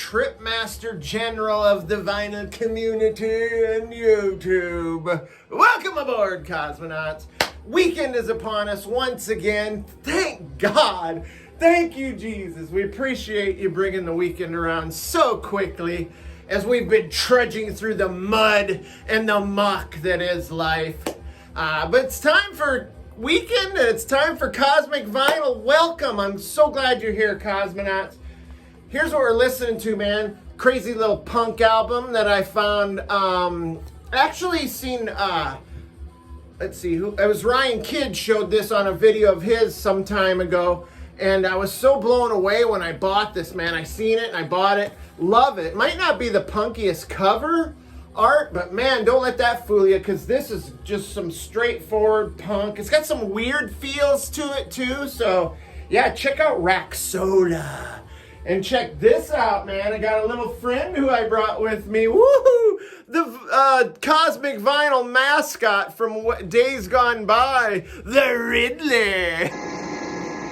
Tripmaster General of the vinyl community and YouTube. Welcome aboard, cosmonauts. Weekend is upon us once again. Thank God. Thank you, Jesus. We appreciate you bringing the weekend around so quickly as we've been trudging through the mud and the muck that is life. But it's time for weekend and it's time for Cosmic Vinyl. Welcome. I'm so glad you're here, cosmonauts. Here's what we're listening to, man. Crazy little punk album that I found. Actually seen, let's see, it was Ryan Kidd showed this on a video of his some time ago. And I was so blown away when I bought this, man. I seen it and I bought it. Love it. Might not be the punkiest cover art, but man, don't let that fool you, because this is just some straightforward punk. It's got some weird feels to it too. So yeah, check out Rack Soda. And check this out, man. I got a little friend who I brought with me. Woohoo! The Cosmic Vinyl mascot from days gone by, the Riddler.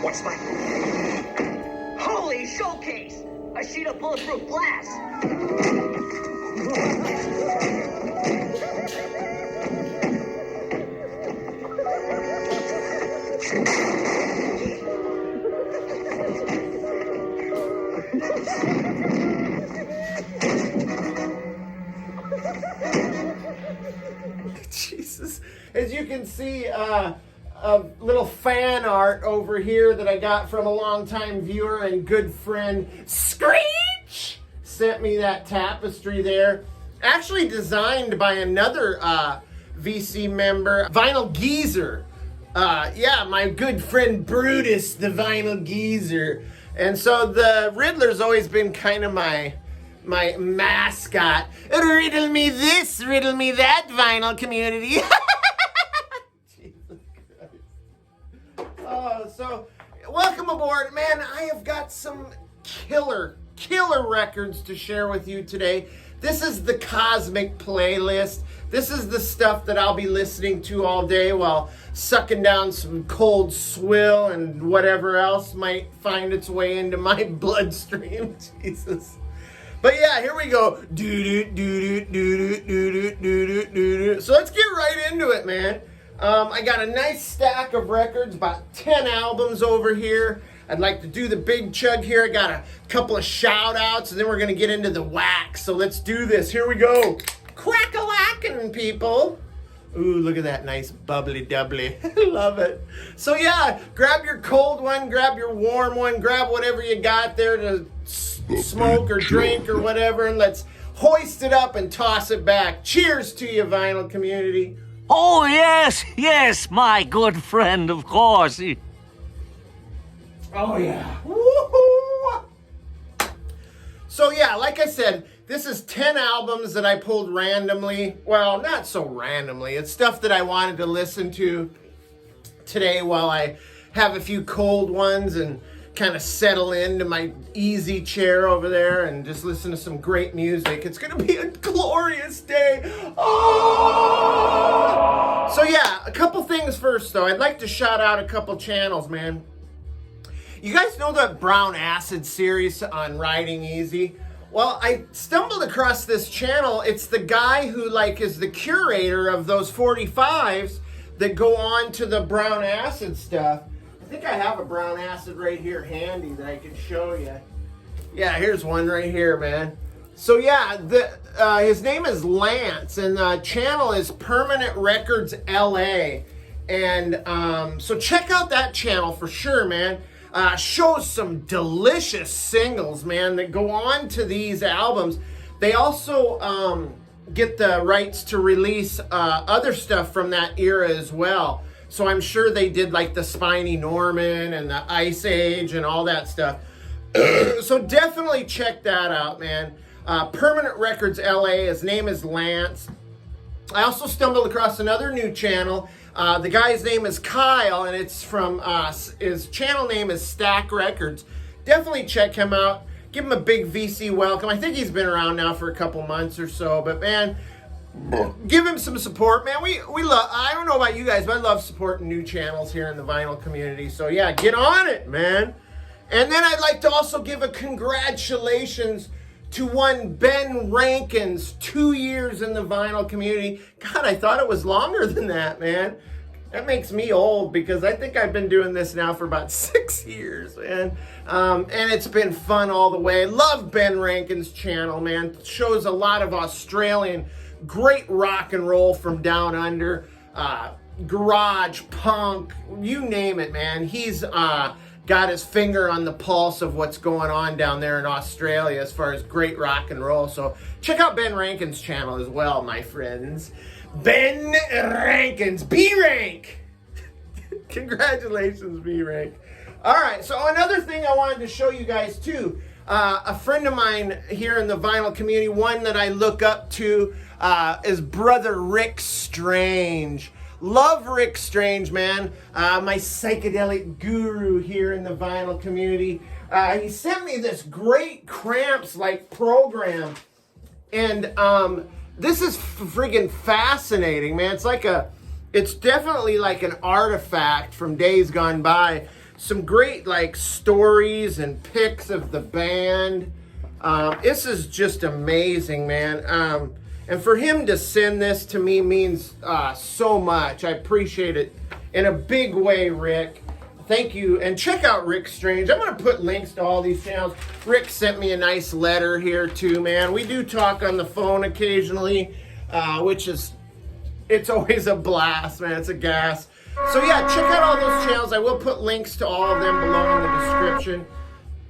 What's that? Holy showcase! A sheet of bulletproof glass! Jesus. As you can see, a little fan art over here that I got from a longtime viewer and good friend Screech sent me that tapestry there. Actually designed by another VC member, Vinyl Geezer. Yeah, my good friend Brutus, the Vinyl Geezer. And so the Riddler's always been kind of my mascot. Riddle me this, riddle me that, vinyl community. So welcome aboard, man. I have got some killer records to share with you today. This is the Cosmic Playlist. This is the stuff that I'll be listening to all day while sucking down some cold swill and whatever else might find its way into my bloodstream. Jesus. But yeah, here we go. So let's get right into it, man. I got a nice stack of records, about 10 albums over here. I'd like to do the big chug here. I got a couple of shout outs, and then we're going to get into the wax. So let's do this. Here we go. Crack-a-lackin', people. Ooh, look at that nice bubbly doubly. Love it. So yeah, grab your cold one, grab your warm one, grab whatever you got there to smoke or drink or whatever, and let's hoist it up and toss it back. Cheers to you, vinyl community. Oh, yes, my good friend, of course. Oh, yeah. Woohoo! So, yeah, like I said, this is 10 albums that I pulled randomly. Well, not so randomly. It's stuff that I wanted to listen to today while I have a few cold ones and kind of settle into my easy chair over there and just listen to some great music. It's going to be a glorious day. Oh! So yeah, a couple things first though. I'd like to shout out a couple channels, man. You guys know that Brown Acid series on Riding Easy? Well, I stumbled across this channel. It's the guy who is the curator of those 45s that go on to the Brown Acid stuff. I think I have a Brown Acid right here handy that I can show you. Yeah, here's one right here, man. So yeah, his name is Lance, and the channel is Permanent Records LA. And so check out that channel for sure, man. Shows some delicious singles, man, that go on to these albums. They also get the rights to release other stuff from that era as well. So I'm sure they did like the Spiny Norman and the Ice Age and all that stuff. So definitely check that out, man. Permanent Records LA. His name is Lance. I also stumbled across another new channel. The guy's name is Kyle, and it's from his channel name is Stack Records. Definitely check him out. Give him a big VC welcome. I think he's been around now for a couple months or so, but man, give him some support, man. We love, I don't know about you guys, but I love supporting new channels here in the vinyl community. So yeah, get on it, man. And then I'd like to also give a congratulations to one Ben Rankin's 2 years in the vinyl community. God, I thought it was longer than that, man. That makes me old because I think I've been doing this now for about 6 years, man. And it's been fun all the way. Love Ben Rankin's channel, man. Shows a lot of Australian great rock and roll from down under. Garage, punk, you name it, man. He's got his finger on the pulse of what's going on down there in Australia as far as great rock and roll. So check out Ben Rankin's channel as well, my friends. Ben Rankin's B-Rank. Congratulations, B-Rank. All right, so another thing I wanted to show you guys too. A friend of mine here in the vinyl community, one that I look up to, is brother Rick Strange. Love Rick Strange, man. My psychedelic guru here in the vinyl community. He sent me this great Cramps-like program. And this is friggin' fascinating, man. It's definitely like an artifact from days gone by. Some great like stories and pics of the band. This is just amazing, man. And for him to send this to me means so much. I appreciate it in a big way, Rick. Thank you. And check out Rick Strange. I'm going to put links to all these channels. Rick sent me a nice letter here too, man. We do talk on the phone occasionally, it's always a blast, man. It's a gas. So yeah, check out all those channels. I will put links to all of them below in the description.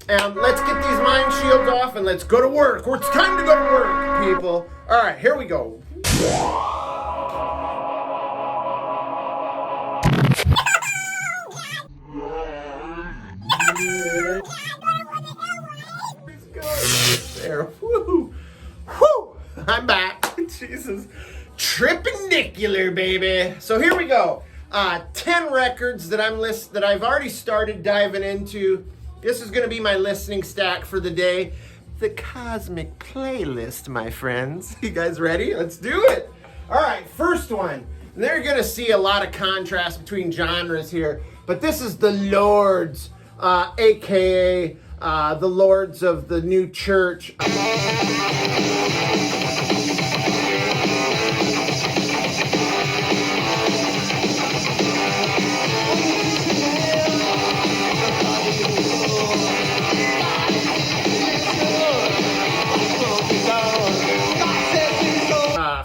Let's get these mind shields off and let's go to work. It's time to go to work, people. All right, here we go. There. Woo. Woo. I'm back. Jesus. Tripendicular, baby. So here we go. 10 records that I've already started diving into. This is going to be my listening stack for the day. The Cosmic Playlist, my friends. You guys ready? Let's do it. All right, first one. And they're going to see a lot of contrast between genres here. But this is the Lords, a.k.a. The Lords of the New Church.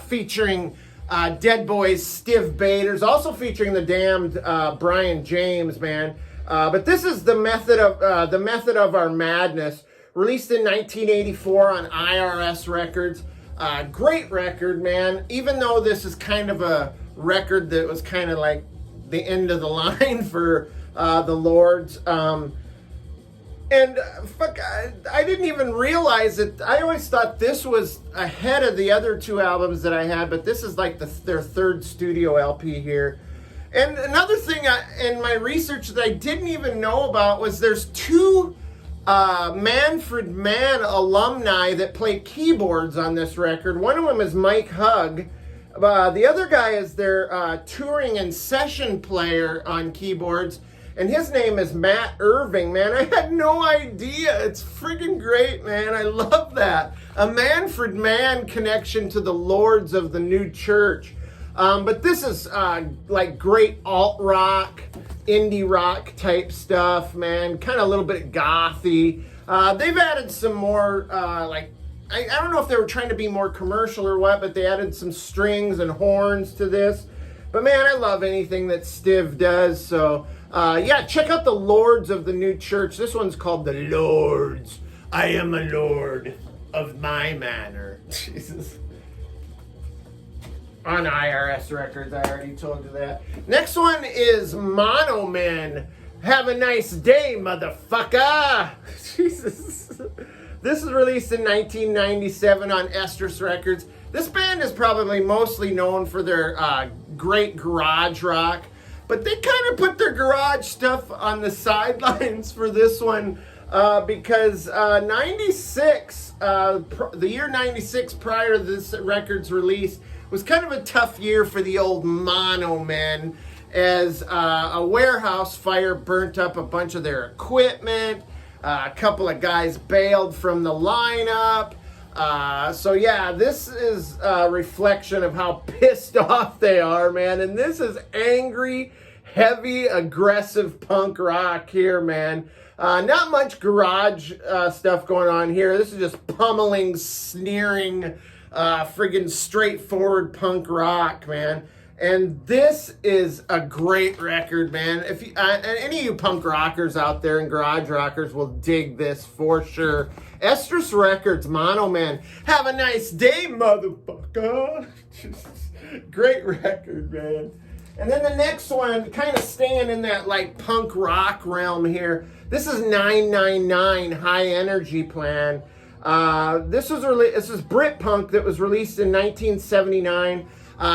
Featuring Dead Boys' Stiv Bators, also featuring the Damned Brian James, man. But this is the Method of Our Madness, released in 1984 on IRS Records. Great record, man. Even though this is kind of a record that was kind of like the end of the line for the Lords. I didn't even realize it. I always thought this was ahead of the other two albums that I had, but this is like their third studio LP here. And another thing in my research that I didn't even know about was there's two Manfred Mann alumni that play keyboards on this record. One of them is Mike Hugg. The other guy is their touring and session player on keyboards. And his name is Matt Irving, man. I had no idea. It's freaking great, man. I love that. A Manfred Mann connection to the Lords of the New Church. But this is like great alt-rock, indie rock type stuff, man. Kind of a little bit gothy. They've added some more, I don't know if they were trying to be more commercial or what, but they added some strings and horns to this. But man, I love anything that Stiv does, so... yeah, check out the Lords of the New Church. This one's called The Lords. I am a lord of my manor. Jesus. On IRS Records, I already told you that. Next one is Monomen. Have a nice day, motherfucker. Jesus. This is released in 1997 on Estrus Records. This band is probably mostly known for their great garage rock. But they kind of put their garage stuff on the sidelines for this one because 96, the year 96 prior to this record's release was kind of a tough year for the old Monomen as a warehouse fire burnt up a bunch of their equipment. A couple of guys bailed from the lineup. So yeah, this is a reflection of how pissed off they are, man. And this is angry, heavy, aggressive punk rock here, man. Not much garage stuff going on here. This is just pummeling, sneering, friggin' straightforward punk rock, man. And this is a great record, man. If you, any of you punk rockers out there and garage rockers will dig this for sure. Estrus Records, Monomen. Have a nice day, motherfucker. Great record, man. And then the next one, kind of staying in that like punk rock realm here. This is 999 High Energy Plan. This is Brit Punk that was released in 1979.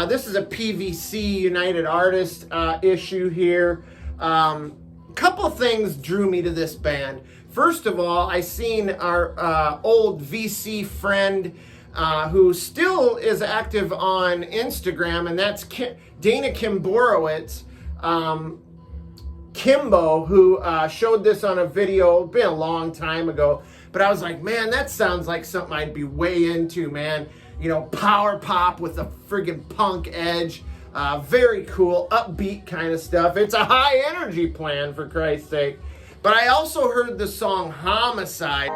This is a PVC United Artists issue here. Couple things drew me to this band. First of all, I seen our old VC friend who still is active on Instagram, and that's Dana Kimborowitz. Kimbo, who showed this on a video, been a long time ago, but I was like, man, that sounds like something I'd be way into, man. You know, power pop with a friggin' punk edge. Very cool, upbeat kind of stuff. It's a high energy plan, for Christ's sake. But I also heard the song Homicide.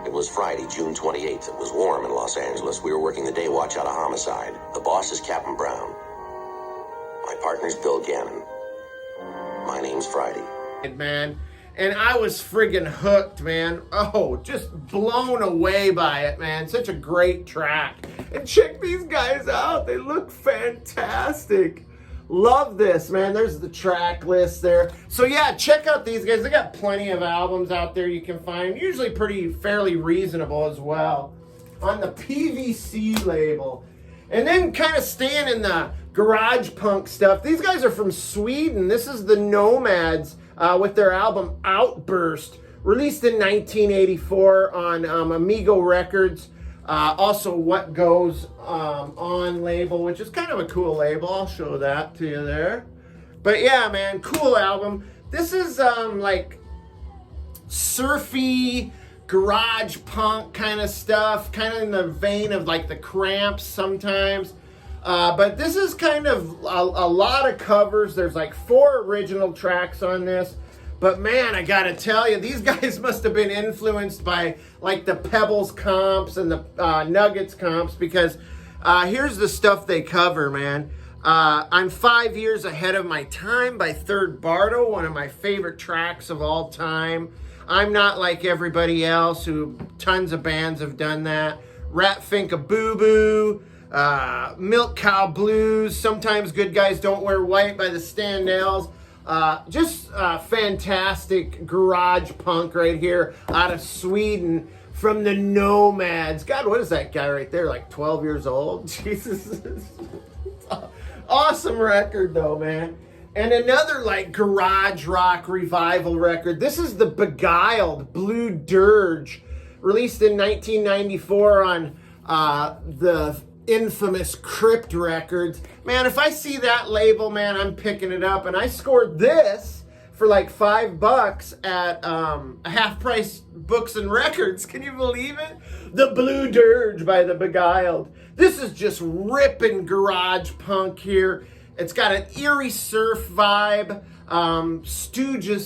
It was Friday, June 28th. It was warm in Los Angeles. We were working the day watch out of Homicide. The boss is Captain Brown. My partner's Bill Gannon. My name's Friday. Man, and I was friggin' hooked, man. Oh, just blown away by it, man. Such a great track. And check these guys out. They look fantastic. Love this, man. There's the track list there. So yeah, check out these guys. They got plenty of albums out there you can find. Usually fairly reasonable as well. On the PVC label. And then kind of staying in the garage punk stuff. These guys are from Sweden. This is the Nomads with their album Outburst. Released in 1984 on Amigo Records. Also What Goes On label, which is kind of a cool label. I'll show that to you there. But yeah, man, cool album. This is like surfy garage punk kind of stuff, kind of in the vein of like the Cramps sometimes. But this is kind of a lot of covers. There's like 4 original tracks on this. But man, I gotta tell you, these guys must have been influenced by like the Pebbles comps and the Nuggets comps, because here's the stuff they cover, man. I'm 5 years ahead of my time by Third Bardo, one of my favorite tracks of all time. I'm not like everybody else who tons of bands have done that. Rat Finka Boo Boo, Milk Cow Blues, Sometimes Good Guys Don't Wear White by the Standells. Just fantastic garage punk right here out of Sweden from the Nomads. God, what is that guy right there? Like 12 years old? Jesus. Awesome record though, man. And another like garage rock revival record. This is the Beguiled Blue Durge, released in 1994 on the infamous Crypt Records. Man, if I see that label, man, I'm picking it up. And I scored this for like $5 at a half price Books and Records. Can you believe it? The Blue Durge by the Beguiled. This is just ripping garage punk here. It's got an eerie surf vibe, Stooges-esque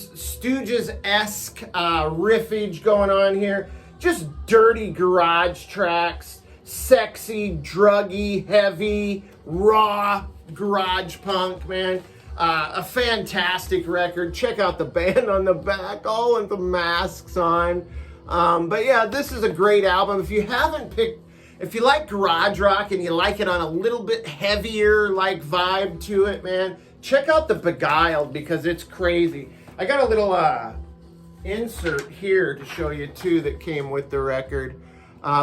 riffage going on here. Just dirty garage tracks. Sexy, druggy, heavy, raw garage punk, man. A fantastic record. Check out the band on the back, all with the masks on. But yeah, this is a great album. If you like garage rock and you like it on a little bit heavier like vibe to it, man, check out the Beguiled, because it's crazy. I got a little insert here to show you too that came with the record.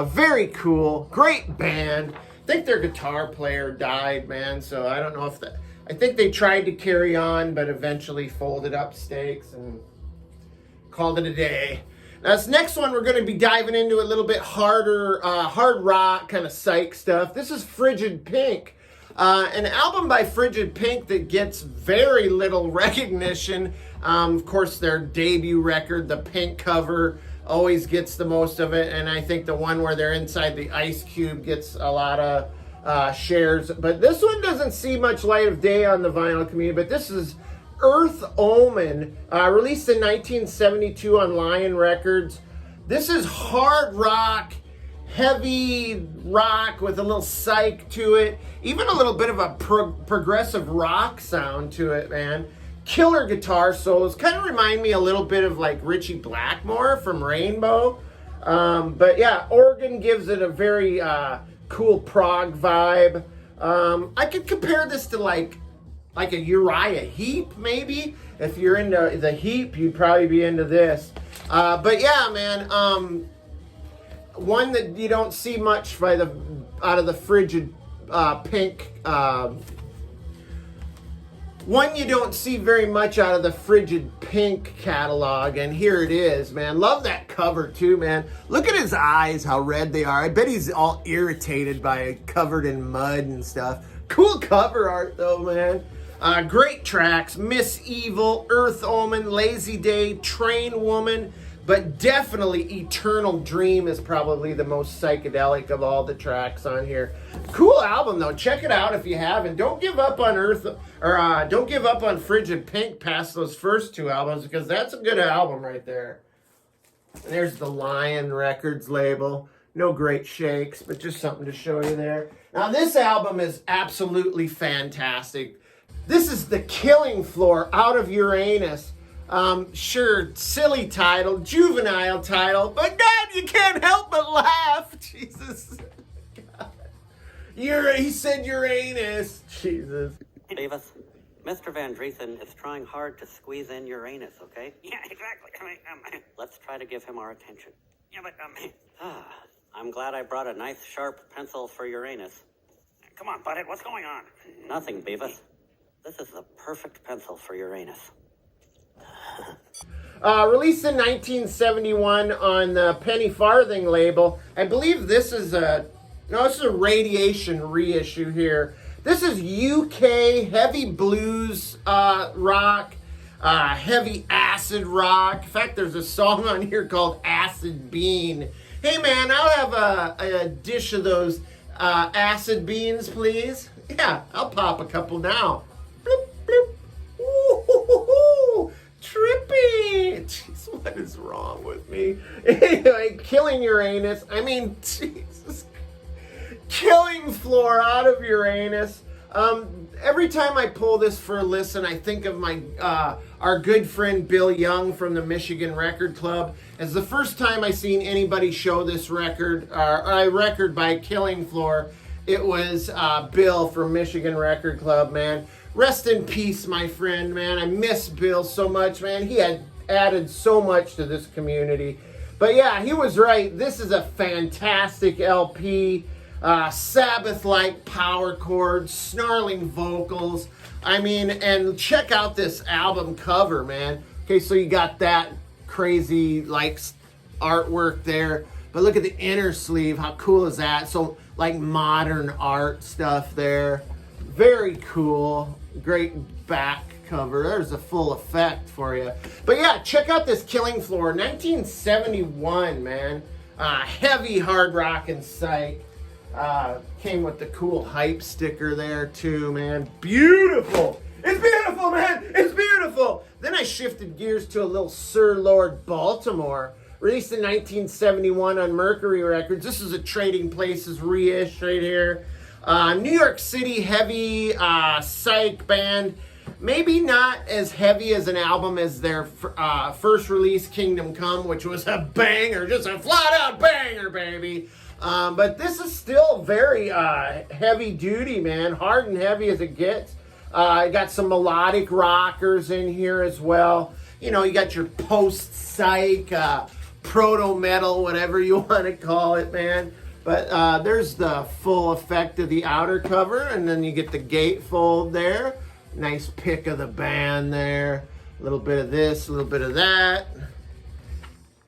Very cool, great band. I think their guitar player died, man, so I don't know if that. I think they tried to carry on, but eventually folded up stakes and called it a day. Now, this next one, we're going to be diving into a little bit harder, hard rock, kind of psych stuff. This is Frigid Pink, an album by Frigid Pink that gets very little recognition. Of course, their debut record, the pink cover, always gets the most of it, and I think the one where they're inside the ice cube gets a lot of shares. But this one doesn't see much light of day on the vinyl community, but this is Earth Omen, released in 1972 on Lion Records. This is hard rock, heavy rock with a little psych to it, even a little bit of a progressive rock sound to it, man. Killer guitar solos, kind of remind me a little bit of like Richie Blackmore from Rainbow. But yeah, organ gives it a very cool prog vibe. I could compare this to like a Uriah Heep, maybe. If you're into the Heap, you'd probably be into this. But yeah, man, one that you don't see much out of the Frigid Pink. One you don't see very much out of the Frigid Pink catalog, and here it is, man. Love that cover too, man. Look at his eyes, how red they are. I bet he's all irritated by it, covered in mud and stuff. Cool cover art though, man. Great tracks: Miss Evil, Earth Omen, Lazy Day, Train Woman, but definitely Eternal Dream is probably the most psychedelic of all the tracks on here. Cool album though. Check it out if you haven't. Don't give up on don't give up on Frigid Pink past those first two albums, because that's a good album right there. And there's the Lion Records label. No great shakes, but just something to show you there. Now this album is absolutely fantastic. This is The Killing Floor, Out of Uranus. Sure, silly title, juvenile title, but God, you can't help but laugh. Jesus. God. He said Uranus. Jesus. Davis, Mr. Van Driessen is trying hard to squeeze in Uranus, okay? Yeah, exactly. Let's try to give him our attention. Yeah, but, I'm glad I brought a nice, sharp pencil for Uranus. come on, Butthead, what's going on? Nothing, Beavis. This is the perfect pencil for Uranus. Released in 1971 on the Penny Farthing label. I believe this is a Radiation reissue here. This is UK heavy blues rock, heavy acid rock. In fact, there's a song on here called Acid Bean. Hey man, I'll have a dish of those acid beans, please. Yeah, I'll pop a couple now. Bloop, bloop. Ooh, trippy. Jeez, what is wrong with me? Anyway, Killing Uranus. I mean, Jesus. Killing Floor, Out of Uranus. Every time I pull this for a listen, I think of our good friend Bill Young from the Michigan Record Club. As the first time I seen anybody show this record, record by Killing Floor, it was Bill from Michigan Record Club, man. Rest in peace, my friend, man. I miss Bill so much, man. He had added so much to this community. But yeah, he was right. This is a fantastic LP. Sabbath-like power chords, snarling vocals. I mean, and check out this album cover, man. Okay, so you got that crazy, like, artwork there. But look at the inner sleeve. How cool is that? So, like, modern art stuff there. Very cool. Great back cover. There's a full effect for you. But yeah, check out this Killing Floor. 1971, man. Heavy hard rock and psych. Came with the cool hype sticker there too, man. Beautiful. It's beautiful, man. It's beautiful. Then I shifted gears to a little Sir Lord Baltimore. Released in 1971 on Mercury Records. This is a Trading Places reissue right here. New York City heavy psych band. Maybe not as heavy as an album as their first release, Kingdom Come, which was a banger. Just a flat-out banger, baby. But this is still very heavy duty, man. Hard and heavy as it gets. I got some melodic rockers in here as well. You know, you got your post-psych, proto-metal, whatever you want to call it, man. But there's the full effect of the outer cover, and then you get the gatefold there. Nice pick of the band there. A little bit of this, a little bit of that.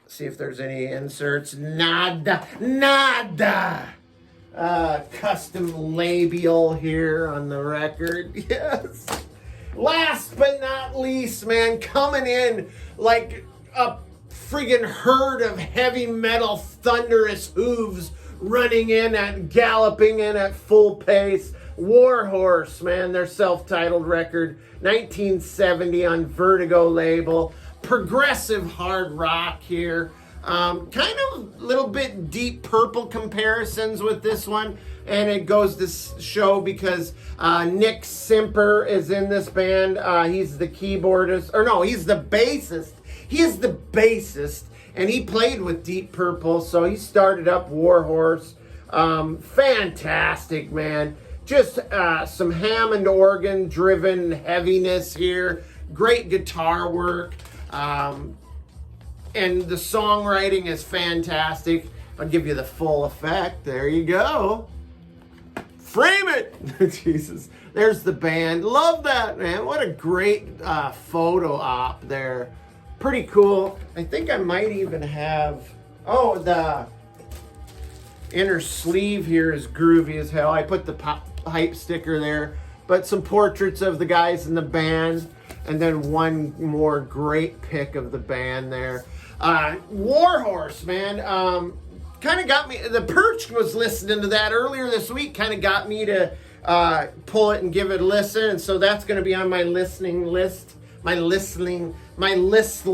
See if there's any inserts. Nada. Custom labial here on the record. Yes. Last but not least, man, coming in like a friggin' herd of heavy metal thunderous hooves running in and galloping in at full pace. Warhorse, man, their self-titled record, 1970 on Vertigo label. Progressive hard rock here. Kind of a little bit Deep Purple comparisons with this one. And it goes to show because Nick Simper is in this band. He's the keyboardist. Or no, he's the bassist. He is the bassist. And he played with Deep Purple. So he started up Warhorse. Fantastic, man. Just some Hammond organ driven heaviness here. Great guitar work. And the songwriting is fantastic. I'll give you the full effect. There you go. Frame it! Jesus. There's the band. Love that, man. What a great photo op there. Pretty cool. I think I might even have... Oh, the inner sleeve here is groovy as hell. I put the hype sticker there. But some portraits of the guys in the band. And then one more great pic of the band there. Warhorse, man. Kind of got me, the Perch was listening to that earlier this week, kind of got me to pull it and give it a listen, and so that's going to be on my listening list, my listening list.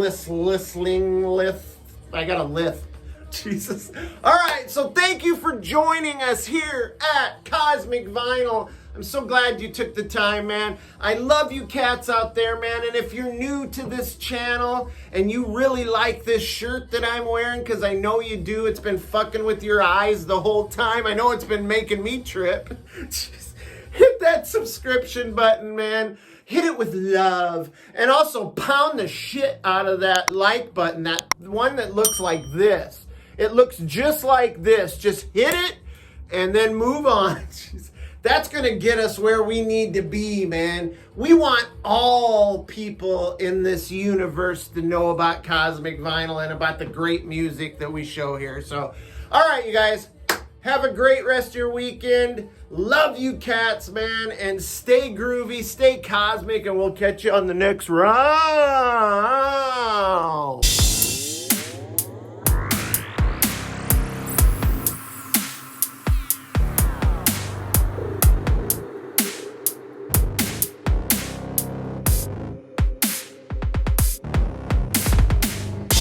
I got a lisp. Jesus. All right, so thank you for joining us here at Cosmic Vinyl. I'm so glad you took the time, man. I love you cats out there, man. And if you're new to this channel and you really like this shirt that I'm wearing, because I know you do, it's been fucking with your eyes the whole time. I know it's been making me trip. Just hit that subscription button, man. Hit it with love. And also pound the shit out of that like button, that one that looks like this. It looks just like this. Just hit it and then move on. Jeez. That's going to get us where we need to be, man. We want all people in this universe to know about Cosmic Vinyl and about the great music that we show here. So, all right, you guys, have a great rest of your weekend. Love you cats, man, and stay groovy, stay cosmic, and we'll catch you on the next round.